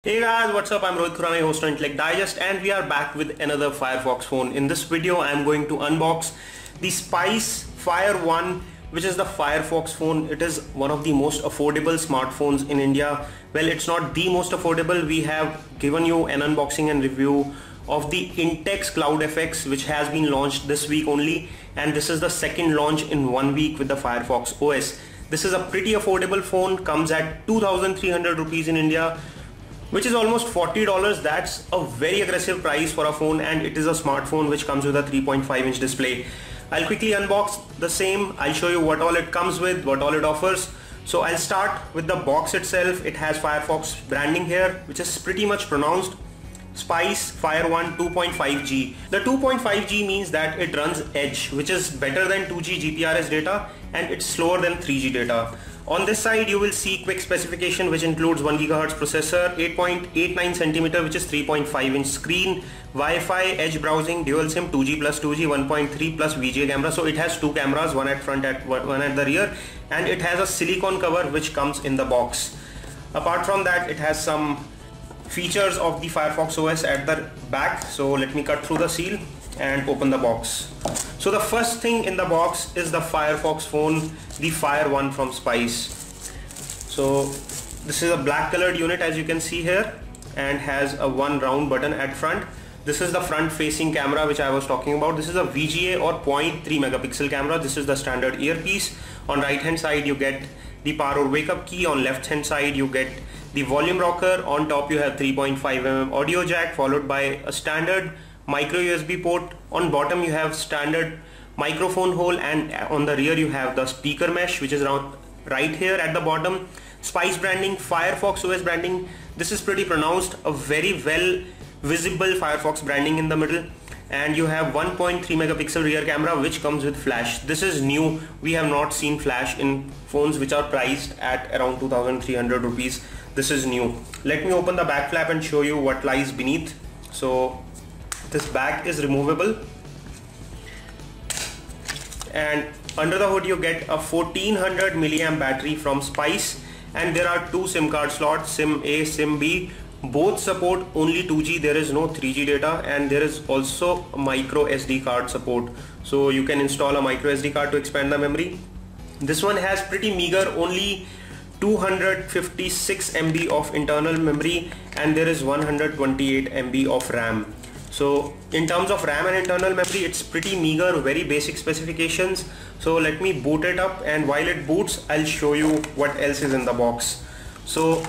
Hey guys, what's up? I'm Rohit Khurana, host of Intellect Digest, and we are back with another Firefox phone. In this video, I'm going to unbox the Spice Fire 1, which is the Firefox phone. It is one of the most affordable smartphones in India. Well, it's not the most affordable. We have given you an unboxing and review of the Intellect Cloud FX, which has been launched this week only, and this is the second launch in 1 week with the Firefox OS. This is a pretty affordable phone, comes at 2,300 rupees in India, which is almost $40. That's a very aggressive price for a phone, and it is a smartphone which comes with a 3.5-inch display. I'll quickly unbox the same. I'll show you what all it comes with, what all it offers. So I'll start with the box itself. It has Firefox branding here, which is pretty much pronounced Spice Fire 1 2.5G. The 2.5G means that it runs Edge, which is better than 2G GPRS data, and it's slower than 3G data. On this side, you will see quick specification, which includes 1 GHz processor, 8.89 cm, which is 3.5-inch screen, Wi-Fi, Edge browsing, dual SIM, 2G plus 2G, 1.3 plus VGA camera. So it has two cameras, one at front, one at the rear, and it has a silicone cover which comes in the box. Apart from that, it has some features of the Firefox OS at the back. So let me cut through the seal and open the box. So the first thing in the box is the Firefox phone, the Fire 1 from Spice. So this is a black colored unit, as you can see here, and has a one round button at front. This is the front facing camera which I was talking about. This is a VGA or 0.3 megapixel camera. This is the standard earpiece. On right hand side you get the power or wake up key. On left hand side you get the volume rocker. On top you have 3.5mm audio jack, followed by a standard micro USB port. On bottom you have standard microphone hole, and on the rear you have the speaker mesh, which is around right here at the bottom. Spice branding, Firefox OS branding. This is pretty pronounced, a very well visible Firefox branding in the middle, and you have 1.3 megapixel rear camera which comes with flash. This is new. We have not seen flash in phones which are priced at around 2,300 rupees. This is new. Let me open the back flap and show you what lies beneath. So this back is removable, and under the hood you get a 1400 milliamp battery from Spice, and there are two SIM card slots, SIM A, SIM B. Both support only 2G, there is no 3G data, and there is also a micro SD card support, so you can install a micro SD card to expand the memory. This one has pretty meager, only 256 MB of internal memory, and there is 128 MB of RAM. So in terms of RAM and internal memory, it's pretty meager, very basic specifications. So let me boot it up, and while it boots I'll show you what else is in the box. So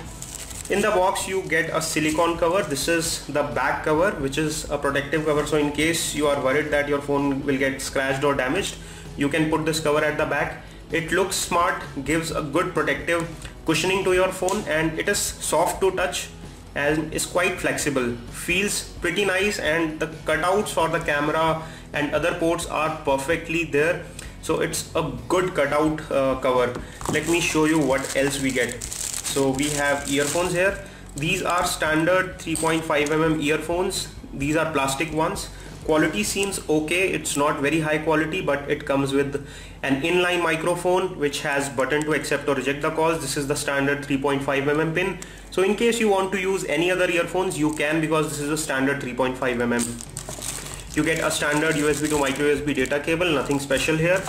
in the box you get a silicone cover. This is the back cover, which is a protective cover, so in case you are worried that your phone will get scratched or damaged, you can put this cover at the back. It looks smart, gives a good protective cushioning to your phone, and it is soft to touch and is quite flexible, feels pretty nice, and the cutouts for the camera and other ports are perfectly there. So it's a good cutout cover. Let me show you what else we get. So we have earphones here. These are standard 3.5mm earphones. These are plastic ones. Quality seems okay. It's not very high quality, but it comes with an inline microphone which has button to accept or reject the calls. This is the standard 3.5mm pin. So in case you want to use any other earphones, you can, because this is a standard 3.5mm. You get a standard USB to micro USB data cable, nothing special here,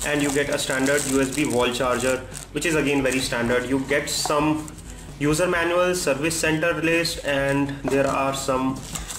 and you get a standard USB wall charger, which is again very standard. You get some user manual, service center list, and there are some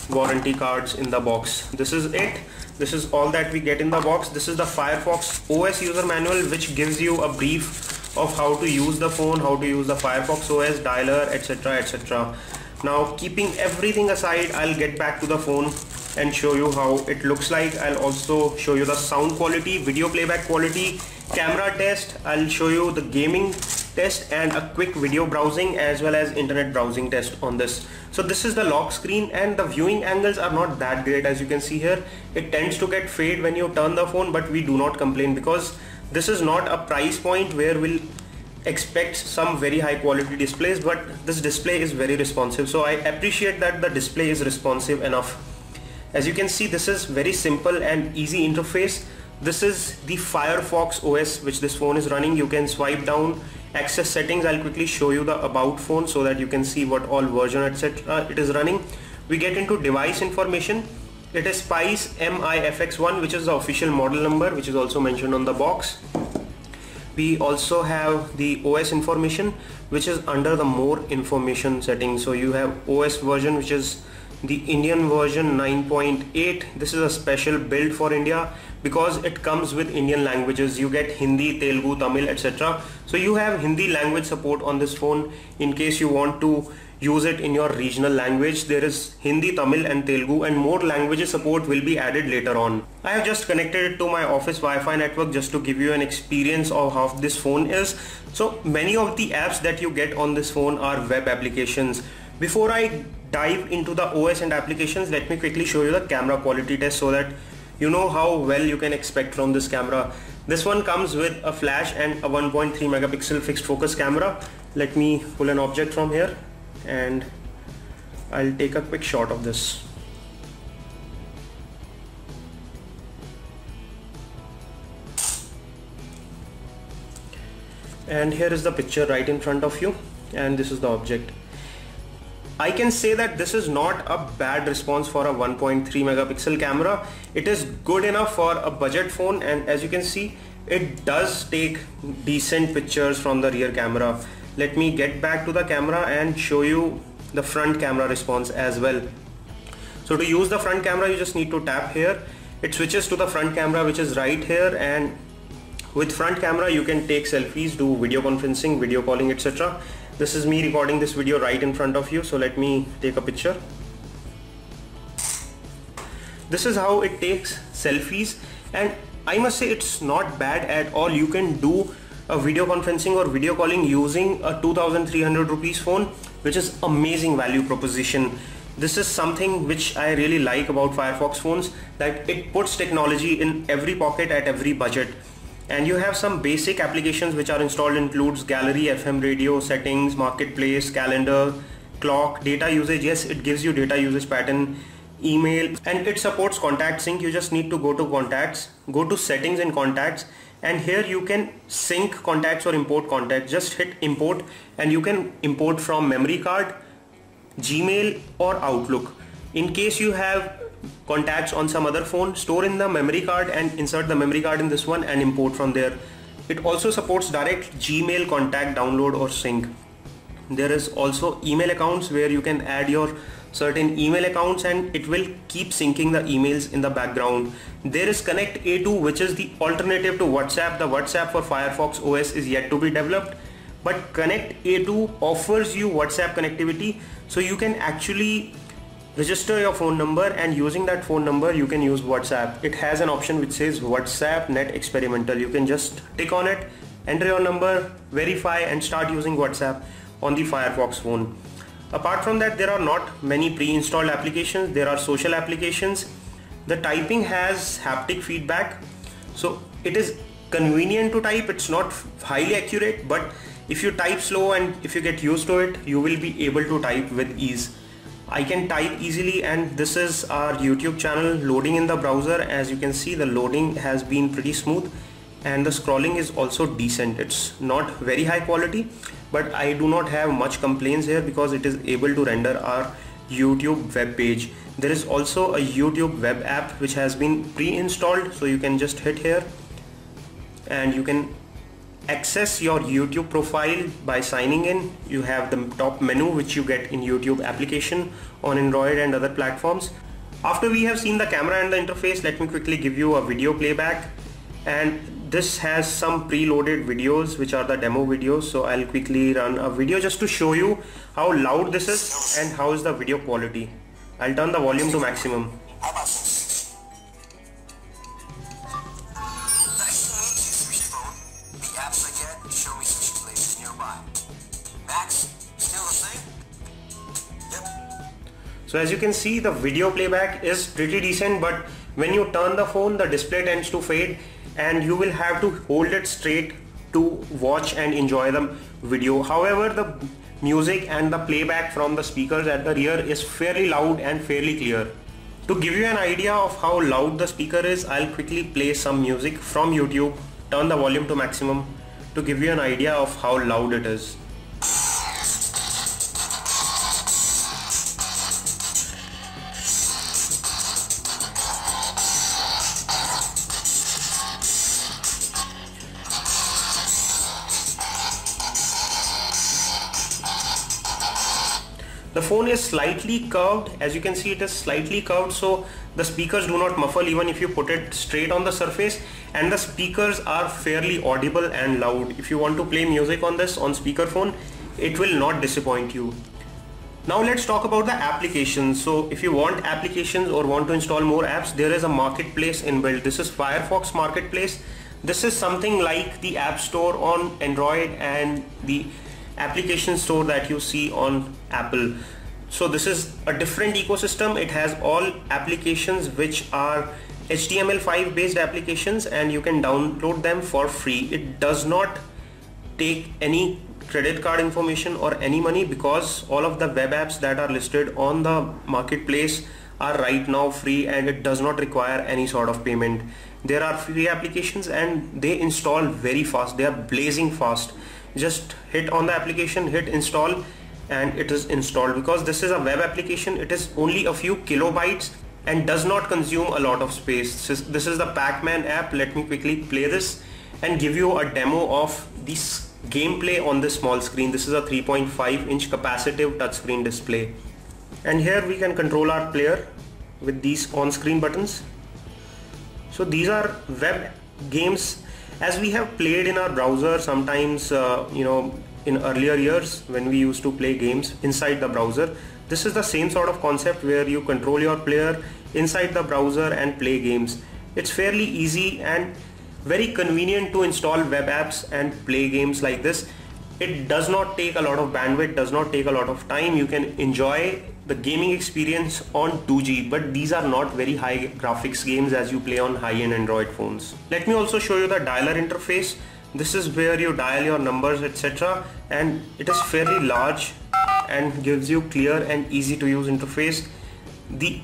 warranty cards in the box. This is it. This is all that we get in the box. This is the Firefox OS user manual, which gives you a brief of how to use the phone, how to use the Firefox OS, dialer, etc, etc. Now, keeping everything aside, I'll get back to the phone and show you how it looks like. I'll also show you the sound quality, video playback quality, camera test. I'll show you the gaming test and a quick video browsing as well as internet browsing test on this. So this is the lock screen, and the viewing angles are not that great, as you can see here. It tends to get fade when you turn the phone, but we do not complain, because this is not a price point where we'll expect some very high quality displays, but this display is very responsive, so I appreciate that the display is responsive enough. As you can see, this is very simple and easy interface. This is the Firefox OS which this phone is running. You can swipe down access settings, I'll quickly show you the about phone so that you can see what all version etc. it is running. We get into device information. It is Spice MI-FX1, which is the official model number, which is also mentioned on the box. We also have the OS information, which is under the more information settings. So you have OS version, which is the Indian version 9.8. This is a special build for India because it comes with Indian languages. You get Hindi, Telugu, Tamil, etc. So you have Hindi language support on this phone in case you want to use it in your regional language. There is Hindi, Tamil and Telugu, and more languages support will be added later on. I have just connected it to my office Wi-Fi network just to give you an experience of how this phone is. So many of the apps that you get on this phone are web applications. Before I dive into the OS and applications, let me quickly show you the camera quality test so that you know how well you can expect from this camera. This one comes with a flash and a 1.3 megapixel fixed focus camera. Let me pull an object from here and I'll take a quick shot of this. And here is the picture right in front of you, and this is the object. I can say that this is not a bad response for a 1.3 megapixel camera. It is good enough for a budget phone, and as you can see, it does take decent pictures from the rear camera. Let me get back to the camera and show you the front camera response as well. So to use the front camera, you just need to tap here. It switches to the front camera, which is right here, and with front camera you can take selfies, do video conferencing, video calling, etc. This is me recording this video right in front of you, so let me take a picture. This is how it takes selfies, and I must say it's not bad at all. You can do a video conferencing or video calling using a 2300 rupees phone, which is amazing value proposition. This is something which I really like about Firefox phones, that it puts technology in every pocket at every budget. And you have some basic applications which are installed, includes gallery, FM radio, settings, marketplace, calendar, clock, data usage. Yes, it gives you data usage pattern, email, and it supports contact sync. You just need to go to contacts, go to settings in contacts, and here you can sync contacts or import contacts. Just hit import and you can import from memory card, Gmail or Outlook. In case you have contacts on some other phone, store in the memory card and insert the memory card in this one and import from there. It also supports direct Gmail contact download or sync. There is also email accounts where you can add your certain email accounts and it will keep syncing the emails in the background. There is Connect A2, which is the alternative to WhatsApp. The WhatsApp for Firefox OS is yet to be developed, but Connect A2 offers you WhatsApp connectivity, so you can actually register your phone number, and using that phone number you can use WhatsApp. It has an option which says WhatsApp Net Experimental. You can just tick on it, enter your number, verify and start using WhatsApp on the Firefox phone. Apart from that, there are not many pre-installed applications. There are social applications. The typing has haptic feedback, so it is convenient to type. It's not highly accurate, but if you type slow and if you get used to it, you will be able to type with ease. I can type easily, and this is our YouTube channel loading in the browser. As you can see, the loading has been pretty smooth and the scrolling is also decent. It's not very high quality, but I do not have much complaints here because it is able to render our YouTube web page. There is also a YouTube web app which has been pre-installed, so you can just hit here and you can access your YouTube profile by signing in. You have the top menu which you get in YouTube application on Android and other platforms. After we have seen the camera and the interface, let me quickly give you a video playback, and this has some preloaded videos which are the demo videos. So I'll quickly run a video just to show you how loud this is and how is the video quality. I'll turn the volume to maximum. So as you can see, the video playback is pretty decent, but when you turn the phone, the display tends to fade and you will have to hold it straight to watch and enjoy the video. However, the music and the playback from the speakers at the rear is fairly loud and fairly clear. To give you an idea of how loud the speaker is, I'll quickly play some music from YouTube, turn the volume to maximum, to give you an idea of how loud it is. The phone is slightly curved, as you can see it is slightly curved, so the speakers do not muffle even if you put it straight on the surface, and the speakers are fairly audible and loud. If you want to play music on this on speakerphone, it will not disappoint you. Now let's talk about the applications. So if you want applications or want to install more apps, there is a marketplace inbuilt. This is Firefox Marketplace. This is something like the App Store on Android and the application store that you see on Apple. So this is a different ecosystem. It has all applications which are HTML5 based applications, and you can download them for free. It does not take any credit card information or any money, because all of the web apps that are listed on the marketplace are right now free, and it does not require any sort of payment. There are free applications and they install very fast. They are blazing fast. Just hit on the application, hit install, and it is installed. Because this is a web application, it is only a few kilobytes and does not consume a lot of space. This is the Pac-Man app. Let me quickly play this and give you a demo of this gameplay on this small screen. This is a 3.5-inch capacitive touchscreen display, and here we can control our player with these on-screen buttons. So these are web games as we have played in our browser sometimes, in earlier years when we used to play games inside the browser. This is the same sort of concept where you control your player inside the browser and play games. It's fairly easy and very convenient to install web apps and play games like this. It does not take a lot of bandwidth, does not take a lot of time. You can enjoy the gaming experience on 2G, but these are not very high graphics games as you play on high-end Android phones. Let me also show you the dialer interface. This is where you dial your numbers, etc., and it is fairly large and gives you clear and easy to use interface. The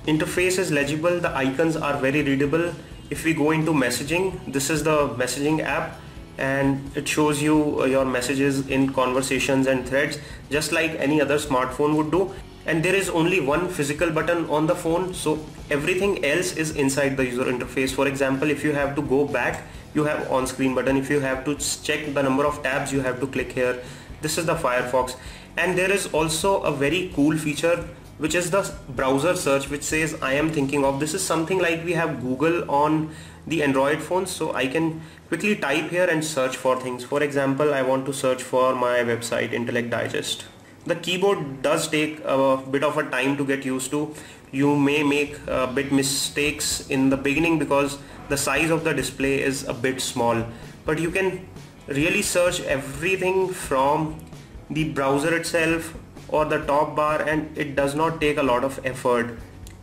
interface is legible, the icons are very readable. If we go into messaging, this is the messaging app, and it shows you your messages in conversations and threads just like any other smartphone would do. And there is only one physical button on the phone, so everything else is inside the user interface. For example, if you have to go back, you have on-screen button. If you have to check the number of tabs, you have to click here. This is the Firefox. And there is also a very cool feature, which is the browser search, which says I am thinking of. This is something like we have Google on the Android phones, so I can quickly type here and search for things. For example, I want to search for my website, Intellect Digest. The keyboard does take a bit of a time to get used to. You may make a bit mistakes in the beginning because the size of the display is a bit small, but you can really search everything from the browser itself or the top bar, and it does not take a lot of effort.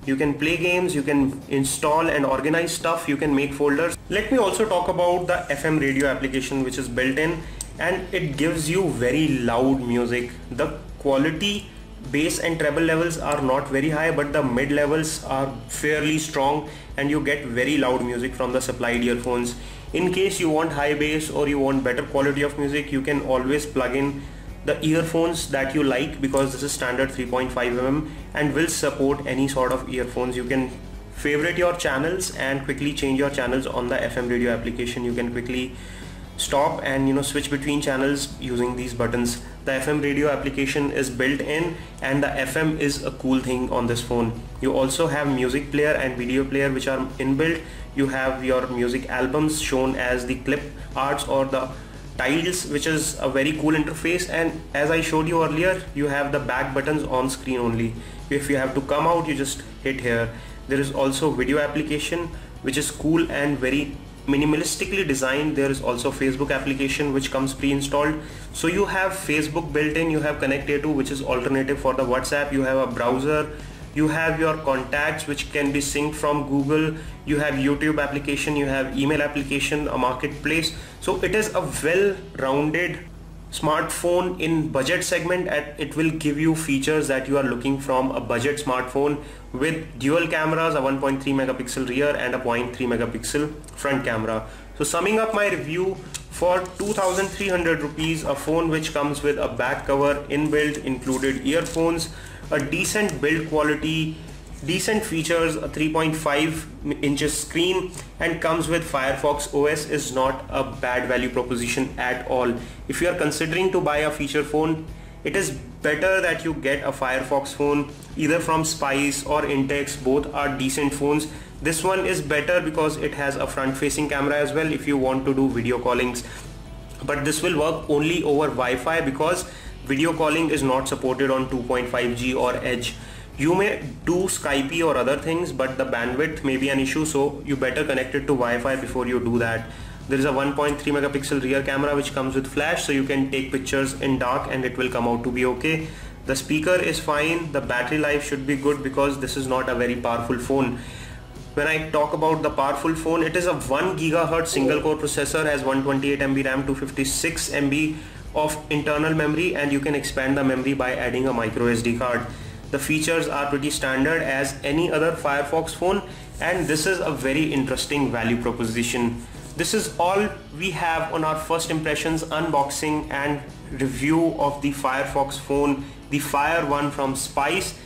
You can play games, you can install and organize stuff, you can make folders. Let me also talk about the FM radio application, which is built in, and it gives you very loud music. The quality, bass and treble levels are not very high, but the mid levels are fairly strong, and you get very loud music from the supplied earphones. In case you want high bass or you want better quality of music, you can always plug in the earphones that you like, because this is standard 3.5 mm and will support any sort of earphones. You can favorite your channels and quickly change your channels on the FM radio application. You can quickly stop and switch between channels using these buttons. The FM radio application is built in, and the FM is a cool thing on this phone. You also have music player and video player which are inbuilt. You have your music albums shown as the clip arts or the tiles, which is a very cool interface. And as I showed you earlier, you have the back buttons on screen only. If you have to come out, you just hit here. There is also video application, which is cool and very minimalistically designed. There is also Facebook application which comes pre-installed. So you have Facebook built in, you have Connect A2, which is alternative for the WhatsApp, you have a browser, you have your contacts which can be synced from Google, you have YouTube application, you have email application, a marketplace. So it is a well-rounded smartphone in budget segment, and it will give you features that you are looking from a budget smartphone, with dual cameras, a 1.3 megapixel rear and a 0.3 megapixel front camera. So summing up my review, for 2300 rupees, a phone which comes with a back cover, inbuilt included earphones, a decent build quality, decent features, a 3.5 inches screen, and comes with Firefox OS is not a bad value proposition at all. If you are considering to buy a feature phone, it is better that you get a Firefox phone either from Spice or Intex. Both are decent phones. This one is better because it has a front facing camera as well if you want to do video callings, but this will work only over Wi-Fi because video calling is not supported on 2.5G or Edge. You may do Skype or other things, but the bandwidth may be an issue, so you better connect it to Wi-Fi before you do that. There is a 1.3 megapixel rear camera which comes with flash, so you can take pictures in dark and it will come out to be okay. The speaker is fine. The battery life should be good because this is not a very powerful phone. When I talk about the powerful phone, it is a 1 GHz single core processor, has 128 MB RAM, 256 MB of internal memory, and you can expand the memory by adding a micro SD card. The features are pretty standard as any other Firefox phone, and this is a very interesting value proposition. This is all we have on our first impressions, unboxing and review of the Firefox phone, the Fire 1 from Spice.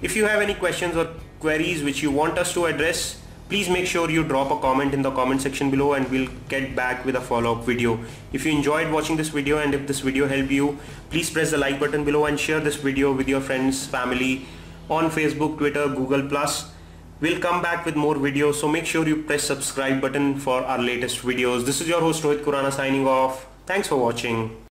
If you have any questions or queries which you want us to address, please make sure you drop a comment in the comment section below and we'll get back with a follow-up video. If you enjoyed watching this video and if this video helped you, please press the like button below and share this video with your friends, family on Facebook, Twitter, Google+. We'll come back with more videos, so make sure you press subscribe button for our latest videos. This is your host Rohit Khurana signing off. Thanks for watching.